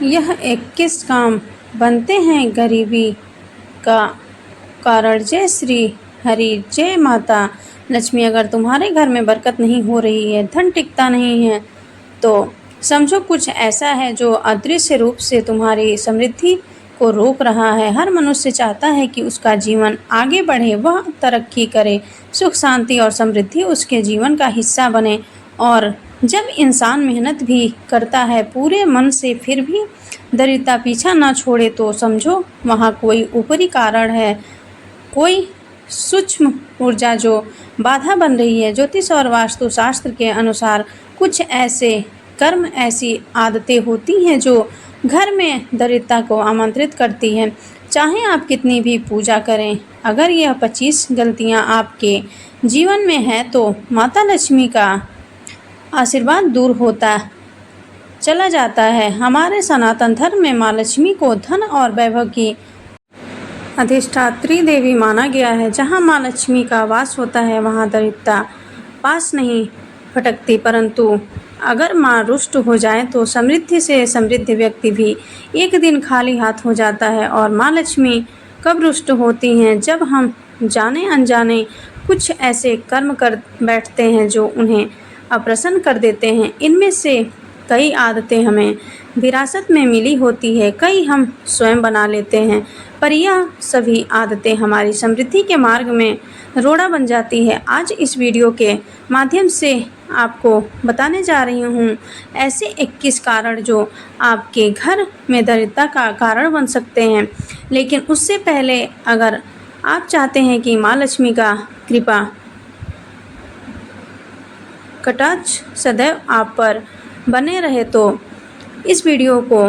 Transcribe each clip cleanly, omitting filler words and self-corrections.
यह 21 काम बनते हैं गरीबी का कारण। जय श्री हरि, जय माता लक्ष्मी। अगर तुम्हारे घर में बरकत नहीं हो रही है, धन टिकता नहीं है, तो समझो कुछ ऐसा है जो अदृश्य रूप से तुम्हारी समृद्धि को रोक रहा है। हर मनुष्य चाहता है कि उसका जीवन आगे बढ़े, वह तरक्की करे, सुख शांति और समृद्धि उसके जीवन का हिस्सा बने। और जब इंसान मेहनत भी करता है पूरे मन से, फिर भी दरिद्रता पीछा न छोड़े, तो समझो वहाँ कोई ऊपरी कारण है, कोई सूक्ष्म ऊर्जा जो बाधा बन रही है। ज्योतिष और वास्तुशास्त्र के अनुसार कुछ ऐसे कर्म, ऐसी आदतें होती हैं जो घर में दरिद्रता को आमंत्रित करती हैं। चाहे आप कितनी भी पूजा करें, अगर यह 25 गलतियां आपके जीवन में हैं, तो माता लक्ष्मी का आशीर्वाद दूर होता चला जाता है। हमारे सनातन धर्म में माँ लक्ष्मी को धन और वैभव की अधिष्ठात्री देवी माना गया है। जहाँ माँ लक्ष्मी का वास होता है, वहाँ दरिद्रता पास नहीं फटकती। परंतु अगर माँ रुष्ट हो जाए, तो समृद्धि से समृद्ध व्यक्ति भी एक दिन खाली हाथ हो जाता है। और माँ लक्ष्मी कब रुष्ट होती हैं? जब हम जाने अनजाने कुछ ऐसे कर्म कर बैठते हैं जो उन्हें अप्रसन्न कर देते हैं। इनमें से कई आदतें हमें विरासत में मिली होती है, कई हम स्वयं बना लेते हैं, पर यह सभी आदतें हमारी समृद्धि के मार्ग में रोड़ा बन जाती है। आज इस वीडियो के माध्यम से आपको बताने जा रही हूँ ऐसे 21 कारण जो आपके घर में दरिद्रता का कारण बन सकते हैं। लेकिन उससे पहले, अगर आप चाहते हैं कि माँ लक्ष्मी का कृपा कटाक्ष सदैव आप पर बने रहे, तो इस वीडियो को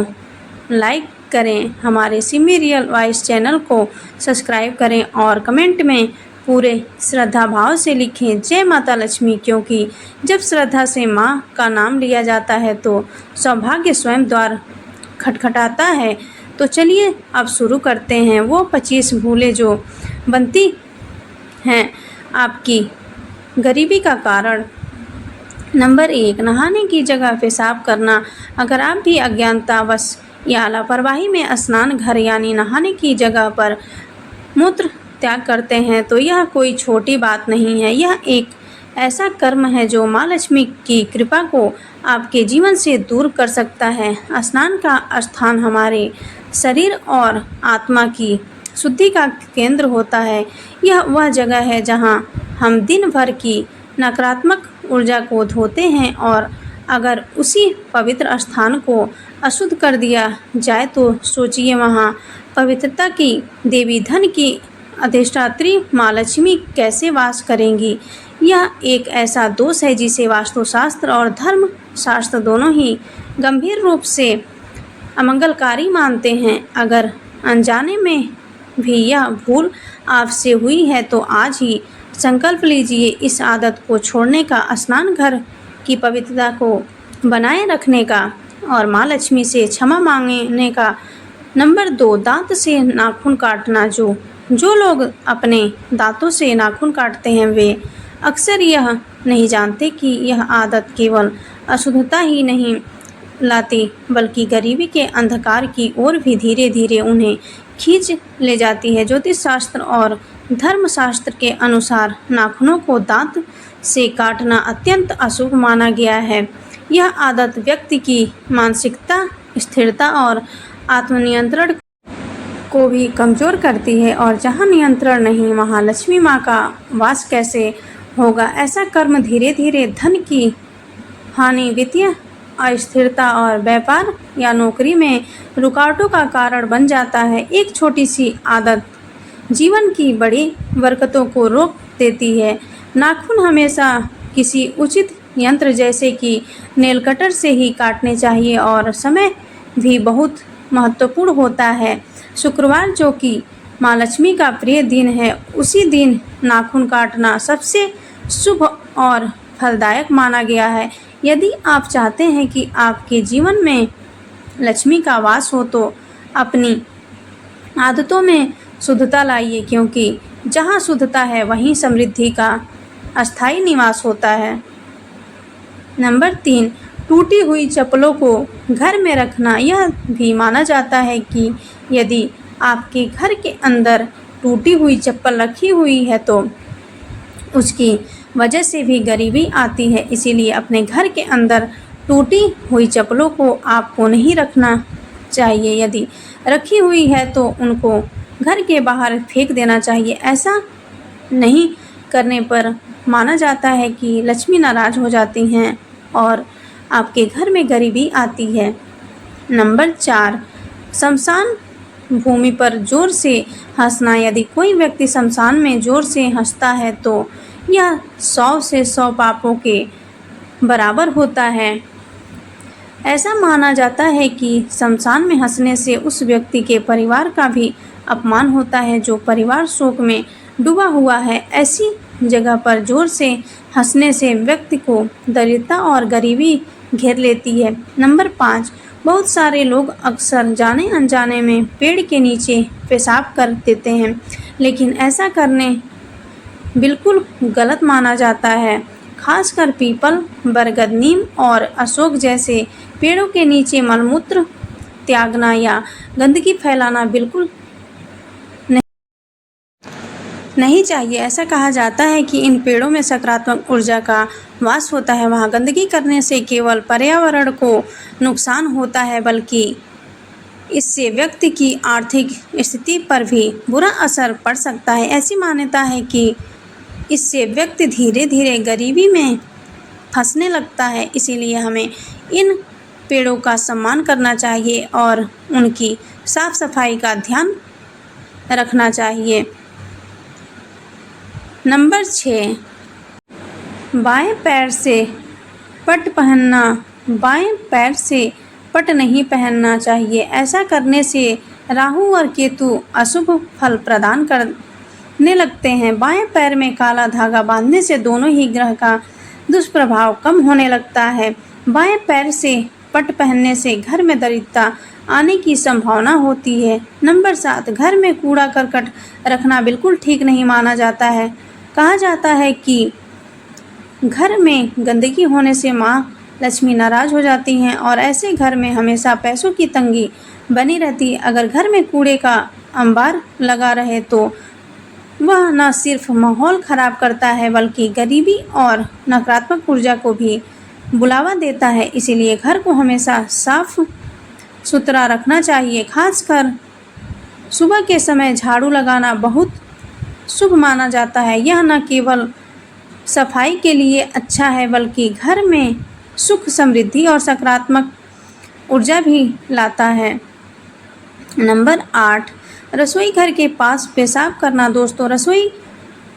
लाइक करें, हमारे सिमी रियल वॉइस चैनल को सब्सक्राइब करें और कमेंट में पूरे श्रद्धा भाव से लिखें जय माता लक्ष्मी। क्योंकि जब श्रद्धा से माँ का नाम लिया जाता है, तो सौभाग्य स्वयं द्वार खटखटाता है। तो चलिए अब शुरू करते हैं वो 25 भूलें जो बनती हैं आपकी गरीबी का कारण। नंबर 1, नहाने की जगह पेशाब करना। अगर आप भी अज्ञानतावश या लापरवाही में स्नान घर यानी नहाने की जगह पर मूत्र त्याग करते हैं, तो यह कोई छोटी बात नहीं है। यह एक ऐसा कर्म है जो माँ लक्ष्मी की कृपा को आपके जीवन से दूर कर सकता है। स्नान का स्थान हमारे शरीर और आत्मा की शुद्धि का केंद्र होता है। यह वह जगह है जहाँ हम दिन भर की नकारात्मक ऊर्जा को धोते हैं, और अगर उसी पवित्र स्थान को अशुद्ध कर दिया जाए, तो सोचिए वहाँ पवित्रता की देवी, धन की अधिष्ठात्री माँ लक्ष्मी कैसे वास करेंगी। यह एक ऐसा दोष है जिसे वास्तुशास्त्र और धर्म शास्त्र दोनों ही गंभीर रूप से अमंगलकारी मानते हैं। अगर अनजाने में भी यह भूल आपसे हुई है, तो आज ही संकल्प लीजिए इस आदत को छोड़ने का, स्नान घर की पवित्रता को बनाए रखने का और माँ लक्ष्मी से क्षमा मांगने का। नंबर 2, दांत से नाखून काटना। जो लोग अपने दांतों से नाखून काटते हैं, वे अक्सर यह नहीं जानते कि यह आदत केवल अशुद्धता ही नहीं लाती, बल्कि गरीबी के अंधकार की ओर भी धीरे धीरे उन्हें खींच ले जाती है। ज्योतिष शास्त्र और धर्मशास्त्र के अनुसार नाखूनों को दांत से काटना अत्यंत अशुभ माना गया है। यह आदत व्यक्ति की मानसिकता, स्थिरता और आत्मनियंत्रण को भी कमज़ोर करती है, और जहाँ नियंत्रण नहीं, वहाँ लक्ष्मी माँ का वास कैसे होगा। ऐसा कर्म धीरे धीरे धन की हानि, वित्तीय अस्थिरता और व्यापार या नौकरी में रुकावटों का कारण बन जाता है। एक छोटी सी आदत जीवन की बड़ी बरकतों को रोक देती है। नाखून हमेशा किसी उचित यंत्र जैसे कि नेल कटर से ही काटने चाहिए, और समय भी बहुत महत्वपूर्ण होता है। शुक्रवार, जो कि माँ लक्ष्मी का प्रिय दिन है, उसी दिन नाखून काटना सबसे शुभ और फलदायक माना गया है। यदि आप चाहते हैं कि आपके जीवन में लक्ष्मी का वास हो, तो अपनी आदतों में शुद्धता लाइए, क्योंकि जहाँ शुद्धता है, वहीं समृद्धि का अस्थायी निवास होता है। नंबर 3, टूटी हुई चप्पलों को घर में रखना। यह भी माना जाता है कि यदि आपके घर के अंदर टूटी हुई चप्पल रखी हुई है तो उसकी वजह से भी गरीबी आती है। इसीलिए अपने घर के अंदर टूटी हुई चप्पलों को आपको नहीं रखना चाहिए। यदि रखी हुई है तो उनको घर के बाहर फेंक देना चाहिए। ऐसा नहीं करने पर माना जाता है कि लक्ष्मी नाराज हो जाती हैं और आपके घर में गरीबी आती है। नंबर 4, शमशान भूमि पर जोर से हंसना। यदि कोई व्यक्ति शमशान में जोर से हंसता है तो यह 100 से 100 पापों के बराबर होता है। ऐसा माना जाता है कि शमशान में हंसने से उस व्यक्ति के परिवार का भी अपमान होता है जो परिवार शोक में डूबा हुआ है। ऐसी जगह पर जोर से हंसने से व्यक्ति को दरिद्रता और गरीबी घेर लेती है। नंबर 5, बहुत सारे लोग अक्सर जाने अनजाने में पेड़ के नीचे पेशाब कर देते हैं, लेकिन ऐसा करने बिल्कुल गलत माना जाता है। खासकर पीपल, बरगद, नीम और अशोक जैसे पेड़ों के नीचे मलमूत्र त्यागना या गंदगी फैलाना बिल्कुल नहीं चाहिए। ऐसा कहा जाता है कि इन पेड़ों में सकारात्मक ऊर्जा का वास होता है। वहाँ गंदगी करने से केवल पर्यावरण को नुकसान होता है बल्कि इससे व्यक्ति की आर्थिक स्थिति पर भी बुरा असर पड़ सकता है। ऐसी मान्यता है कि इससे व्यक्ति धीरे धीरे गरीबी में फंसने लगता है। इसीलिए हमें इन पेड़ों का सम्मान करना चाहिए और उनकी साफ सफाई का ध्यान रखना चाहिए। नंबर 6, बाएं पैर से पट पहनना। बाएं पैर से पट नहीं पहनना चाहिए। ऐसा करने से राहु और केतु अशुभ फल प्रदान करने लगते हैं। बाएं पैर में काला धागा बांधने से दोनों ही ग्रह का दुष्प्रभाव कम होने लगता है। बाएं पैर से पट पहनने से घर में दरिद्रता आने की संभावना होती है। नंबर 7, घर में कूड़ा करकट रखना बिल्कुल ठीक नहीं माना जाता है। कहा जाता है कि घर में गंदगी होने से माँ लक्ष्मी नाराज हो जाती हैं और ऐसे घर में हमेशा पैसों की तंगी बनी रहती है। अगर घर में कूड़े का अंबार लगा रहे तो वह न सिर्फ माहौल खराब करता है बल्कि गरीबी और नकारात्मक ऊर्जा को भी बुलावा देता है। इसीलिए घर को हमेशा साफ सुथरा रखना चाहिए। खासकर सुबह के समय झाड़ू लगाना बहुत शुभ माना जाता है। यह न केवल सफाई के लिए अच्छा है बल्कि घर में सुख, समृद्धि और सकारात्मक ऊर्जा भी लाता है। नंबर 8, रसोई घर के पास पेशाब करना। दोस्तों, रसोई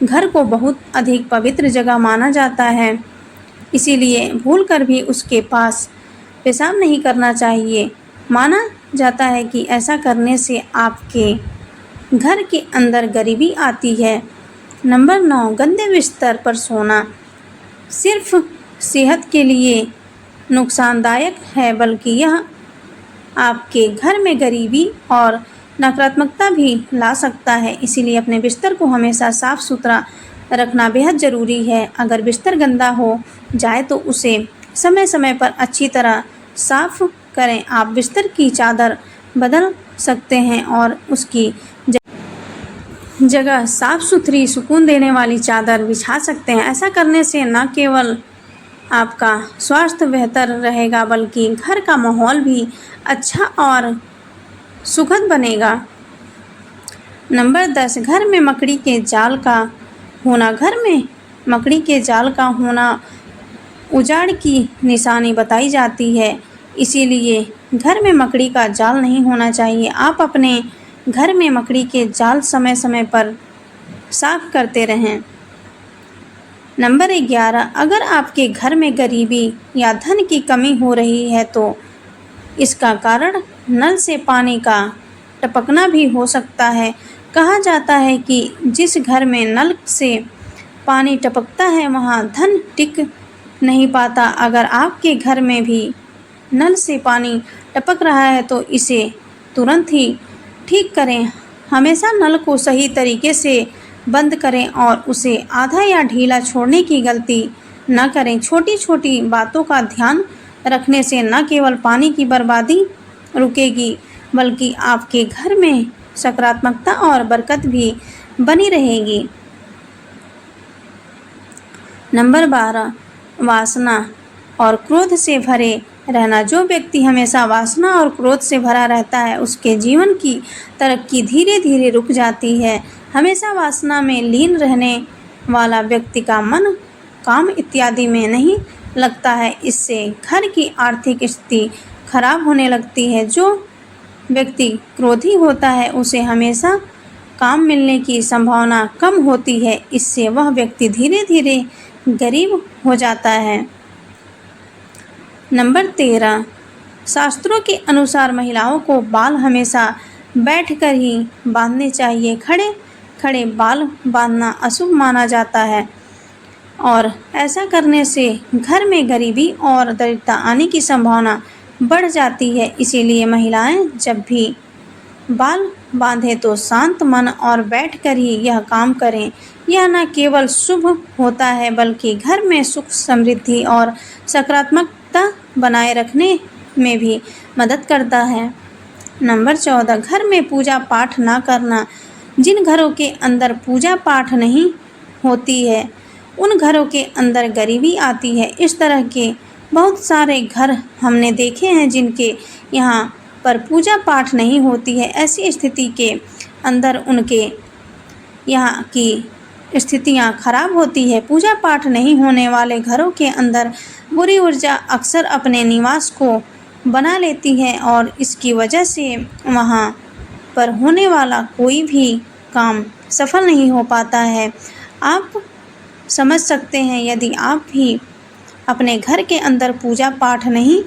घर को बहुत अधिक पवित्र जगह माना जाता है, इसीलिए भूलकर भी उसके पास पेशाब नहीं करना चाहिए। माना जाता है कि ऐसा करने से आपके घर के अंदर गरीबी आती है। नंबर 9, गंदे बिस्तर पर सोना सिर्फ सेहत के लिए नुकसानदायक है बल्कि यह आपके घर में गरीबी और नकारात्मकता भी ला सकता है। इसीलिए अपने बिस्तर को हमेशा साफ सुथरा रखना बेहद ज़रूरी है। अगर बिस्तर गंदा हो जाए तो उसे समय समय पर अच्छी तरह साफ करें। आप बिस्तर की चादर बदल सकते हैं और उसकी जगह साफ सुथरी सुकून देने वाली चादर बिछा सकते हैं। ऐसा करने से न केवल आपका स्वास्थ्य बेहतर रहेगा बल्कि घर का माहौल भी अच्छा और सुखद बनेगा। नंबर 10, घर में मकड़ी के जाल का होना। घर में मकड़ी के जाल का होना उजाड़ की निशानी बताई जाती है, इसीलिए घर में मकड़ी का जाल नहीं होना चाहिए। आप अपने घर में मकड़ी के जाल समय समय पर साफ करते रहें। नंबर 11, अगर आपके घर में गरीबी या धन की कमी हो रही है तो इसका कारण नल से पानी का टपकना भी हो सकता है। कहा जाता है कि जिस घर में नल से पानी टपकता है वहाँ धन टिक नहीं पाता। अगर आपके घर में भी नल से पानी टपक रहा है तो इसे तुरंत ही ठीक करें। हमेशा नल को सही तरीके से बंद करें और उसे आधा या ढीला छोड़ने की गलती न करें। छोटी छोटी बातों का ध्यान रखने से न केवल पानी की बर्बादी रुकेगी बल्कि आपके घर में सकारात्मकता और बरकत भी बनी रहेगी। नंबर 12, वासना और क्रोध से भरे रहना। जो व्यक्ति हमेशा वासना और क्रोध से भरा रहता है उसके जीवन की तरक्की धीरे धीरे रुक जाती है। हमेशा वासना में लीन रहने वाला व्यक्ति का मन काम इत्यादि में नहीं लगता है। इससे घर की आर्थिक स्थिति खराब होने लगती है। जो व्यक्ति क्रोधी होता है उसे हमेशा काम मिलने की संभावना कम होती है। इससे वह व्यक्ति धीरे धीरे गरीब हो जाता है। नंबर 13, शास्त्रों के अनुसार महिलाओं को बाल हमेशा बैठकर ही बांधने चाहिए। खड़े खड़े बाल बांधना अशुभ माना जाता है और ऐसा करने से घर में गरीबी और दरिद्रता आने की संभावना बढ़ जाती है। इसीलिए महिलाएं जब भी बाल बांधें तो शांत मन और बैठकर ही यह काम करें। यह न केवल शुभ होता है बल्कि घर में सुख समृद्धि और सकारात्मकता बनाए रखने में भी मदद करता है। नंबर 14, घर में पूजा पाठ ना करना। जिन घरों के अंदर पूजा पाठ नहीं होती है उन घरों के अंदर गरीबी आती है। इस तरह के बहुत सारे घर हमने देखे हैं जिनके यहाँ पर पूजा पाठ नहीं होती है। ऐसी स्थिति के अंदर उनके यहाँ की स्थितियाँ खराब होती है। पूजा पाठ नहीं होने वाले घरों के अंदर बुरी ऊर्जा अक्सर अपने निवास को बना लेती है और इसकी वजह से वहाँ पर होने वाला कोई भी काम सफल नहीं हो पाता है। आप समझ सकते हैं यदि आप भी अपने घर के अंदर पूजा पाठ नहीं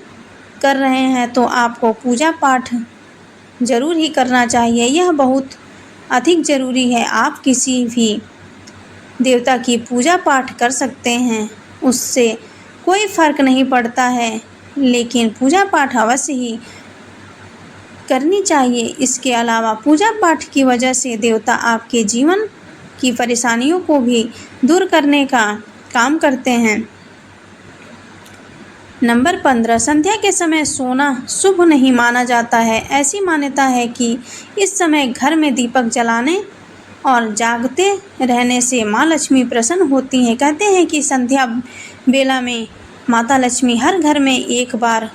कर रहे हैं तो आपको पूजा पाठ ज़रूर ही करना चाहिए। यह बहुत अधिक ज़रूरी है। आप किसी भी देवता की पूजा पाठ कर सकते हैं, उससे कोई फ़र्क नहीं पड़ता है, लेकिन पूजा पाठ अवश्य ही करनी चाहिए। इसके अलावा पूजा पाठ की वजह से देवता आपके जीवन की परेशानियों को भी दूर करने का काम करते हैं। नंबर 15, संध्या के समय सोना शुभ नहीं माना जाता है। ऐसी मान्यता है कि इस समय घर में दीपक जलाने और जागते रहने से माँ लक्ष्मी प्रसन्न होती हैं। कहते हैं कि संध्या बेला में माता लक्ष्मी हर घर में एक बार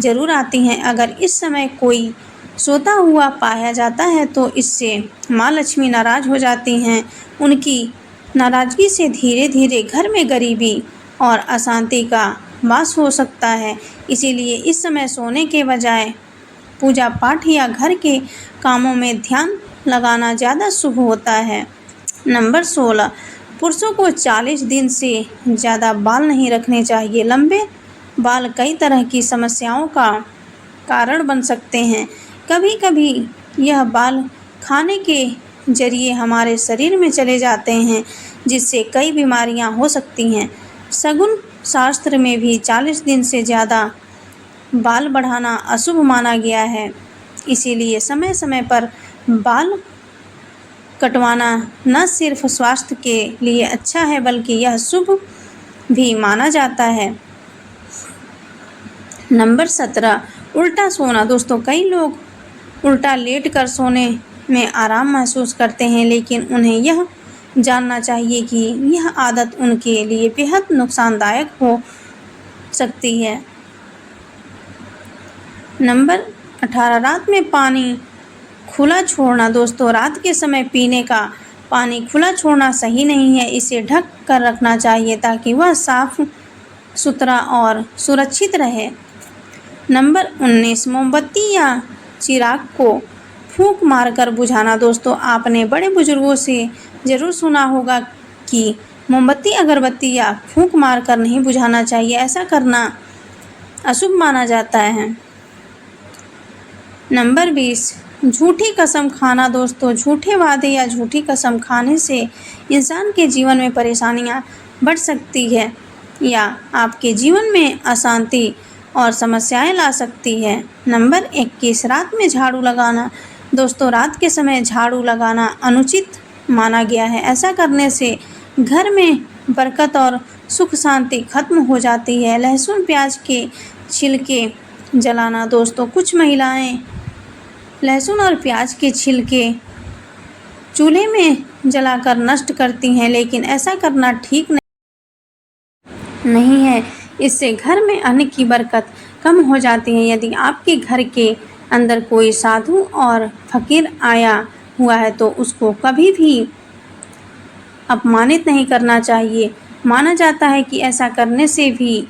जरूर आती हैं। अगर इस समय कोई सोता हुआ पाया जाता है तो इससे माँ लक्ष्मी नाराज़ हो जाती हैं। उनकी नाराज़गी से धीरे धीरे घर में गरीबी और अशांति का वास हो सकता है। इसीलिए इस समय सोने के बजाय पूजा पाठ या घर के कामों में ध्यान लगाना ज़्यादा शुभ होता है। नंबर 16, पुरुषों को 40 दिन से ज़्यादा बाल नहीं रखने चाहिए। लंबे बाल कई तरह की समस्याओं का कारण बन सकते हैं। कभी कभी यह बाल खाने के जरिए हमारे शरीर में चले जाते हैं जिससे कई बीमारियां हो सकती हैं। शगुन शास्त्र में भी 40 दिन से ज़्यादा बाल बढ़ाना अशुभ माना गया है। इसीलिए समय समय पर बाल कटवाना न सिर्फ स्वास्थ्य के लिए अच्छा है बल्कि यह शुभ भी माना जाता है। नंबर 17, उल्टा सोना। दोस्तों, कई लोग उल्टा लेट कर सोने में आराम महसूस करते हैं, लेकिन उन्हें यह जानना चाहिए कि यह आदत उनके लिए बेहद नुकसानदायक हो सकती है। नंबर 18, रात में पानी खुला छोड़ना। दोस्तों, रात के समय पीने का पानी खुला छोड़ना सही नहीं है। इसे ढक कर रखना चाहिए ताकि वह साफ सुथरा और सुरक्षित रहे। नंबर 19, मोमबत्ती या चिराग को फूंक मारकर बुझाना। दोस्तों, आपने बड़े बुजुर्गों से ज़रूर सुना होगा कि मोमबत्ती अगरबत्ती या फूंक मारकर नहीं बुझाना चाहिए। ऐसा करना अशुभ माना जाता है। नंबर 20, झूठी कसम खाना। दोस्तों, झूठे वादे या झूठी कसम खाने से इंसान के जीवन में परेशानियां बढ़ सकती है या आपके जीवन में अशांति और समस्याएं ला सकती है। नंबर 21, रात में झाड़ू लगाना। दोस्तों, रात के समय झाड़ू लगाना अनुचित माना गया है। ऐसा करने से घर में बरकत और सुख शांति खत्म हो जाती है। लहसुन प्याज के छिलके जलाना। दोस्तों, कुछ महिलाएं लहसुन और प्याज के छिलके चूल्हे में जलाकर नष्ट करती हैं, लेकिन ऐसा करना ठीक नहीं है। इससे घर में अन्न की बरकत कम हो जाती है। यदि आपके घर के अंदर कोई साधु और फकीर आया हुआ है तो उसको कभी भी अपमानित नहीं करना चाहिए। माना जाता है कि ऐसा करने से भी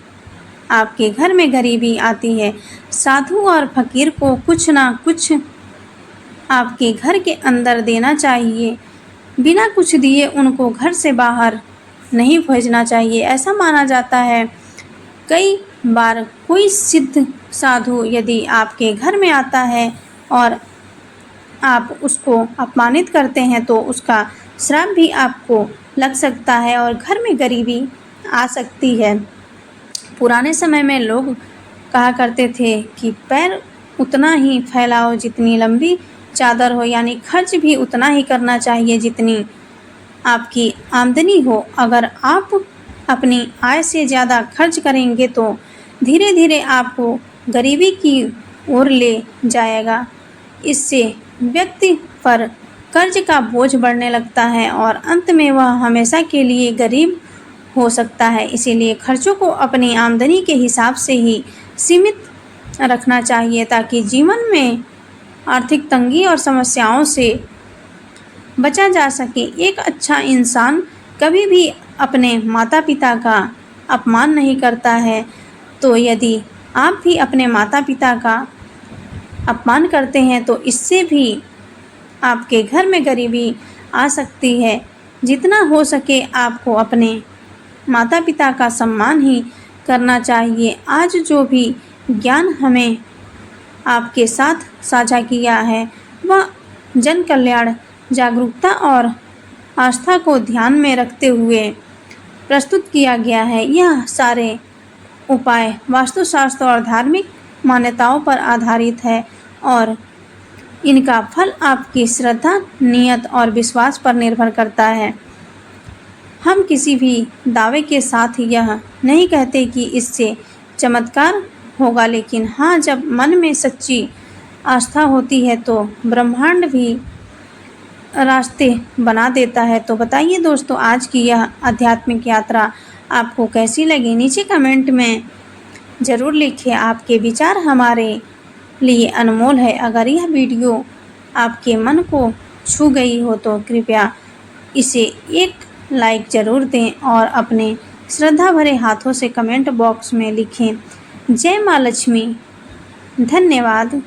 आपके घर में गरीबी आती है। साधु और फकीर को कुछ ना कुछ आपके घर के अंदर देना चाहिए। बिना कुछ दिए उनको घर से बाहर नहीं भेजना चाहिए। ऐसा माना जाता है कई बार कोई सिद्ध साधु यदि आपके घर में आता है और आप उसको अपमानित करते हैं तो उसका श्राप भी आपको लग सकता है और घर में गरीबी आ सकती है। पुराने समय में लोग कहा करते थे कि पैर उतना ही फैलाओ जितनी लंबी चादर हो, यानी खर्च भी उतना ही करना चाहिए जितनी आपकी आमदनी हो। अगर आप अपनी आय से ज़्यादा खर्च करेंगे तो धीरे धीरे आपको गरीबी की ओर ले जाएगा। इससे व्यक्ति पर कर्ज का बोझ बढ़ने लगता है और अंत में वह हमेशा के लिए गरीब हो सकता है। इसीलिए खर्चों को अपनी आमदनी के हिसाब से ही सीमित रखना चाहिए ताकि जीवन में आर्थिक तंगी और समस्याओं से बचा जा सके। एक अच्छा इंसान कभी भी अपने माता पिता का अपमान नहीं करता है। तो यदि आप भी अपने माता पिता का अपमान करते हैं तो इससे भी आपके घर में गरीबी आ सकती है। जितना हो सके आपको अपने माता पिता का सम्मान ही करना चाहिए। आज जो भी ज्ञान हमें आपके साथ साझा किया है वह जन कल्याण, जागरूकता और आस्था को ध्यान में रखते हुए प्रस्तुत किया गया है। यह सारे उपाय वास्तुशास्त्र और धार्मिक मान्यताओं पर आधारित है और इनका फल आपकी श्रद्धा, नियत और विश्वास पर निर्भर करता है। हम किसी भी दावे के साथ यह नहीं कहते कि इससे चमत्कार होगा, लेकिन हाँ, जब मन में सच्ची आस्था होती है तो ब्रह्मांड भी रास्ते बना देता है। तो बताइए दोस्तों, आज की यह आध्यात्मिक यात्रा आपको कैसी लगी? नीचे कमेंट में ज़रूर लिखें। आपके विचार हमारे लिए अनमोल है। अगर यह वीडियो आपके मन को छू गई हो तो कृपया इसे एक लाइक ज़रूर दें और अपने श्रद्धा भरे हाथों से कमेंट बॉक्स में लिखें। जय माँ लक्ष्मी। धन्यवाद।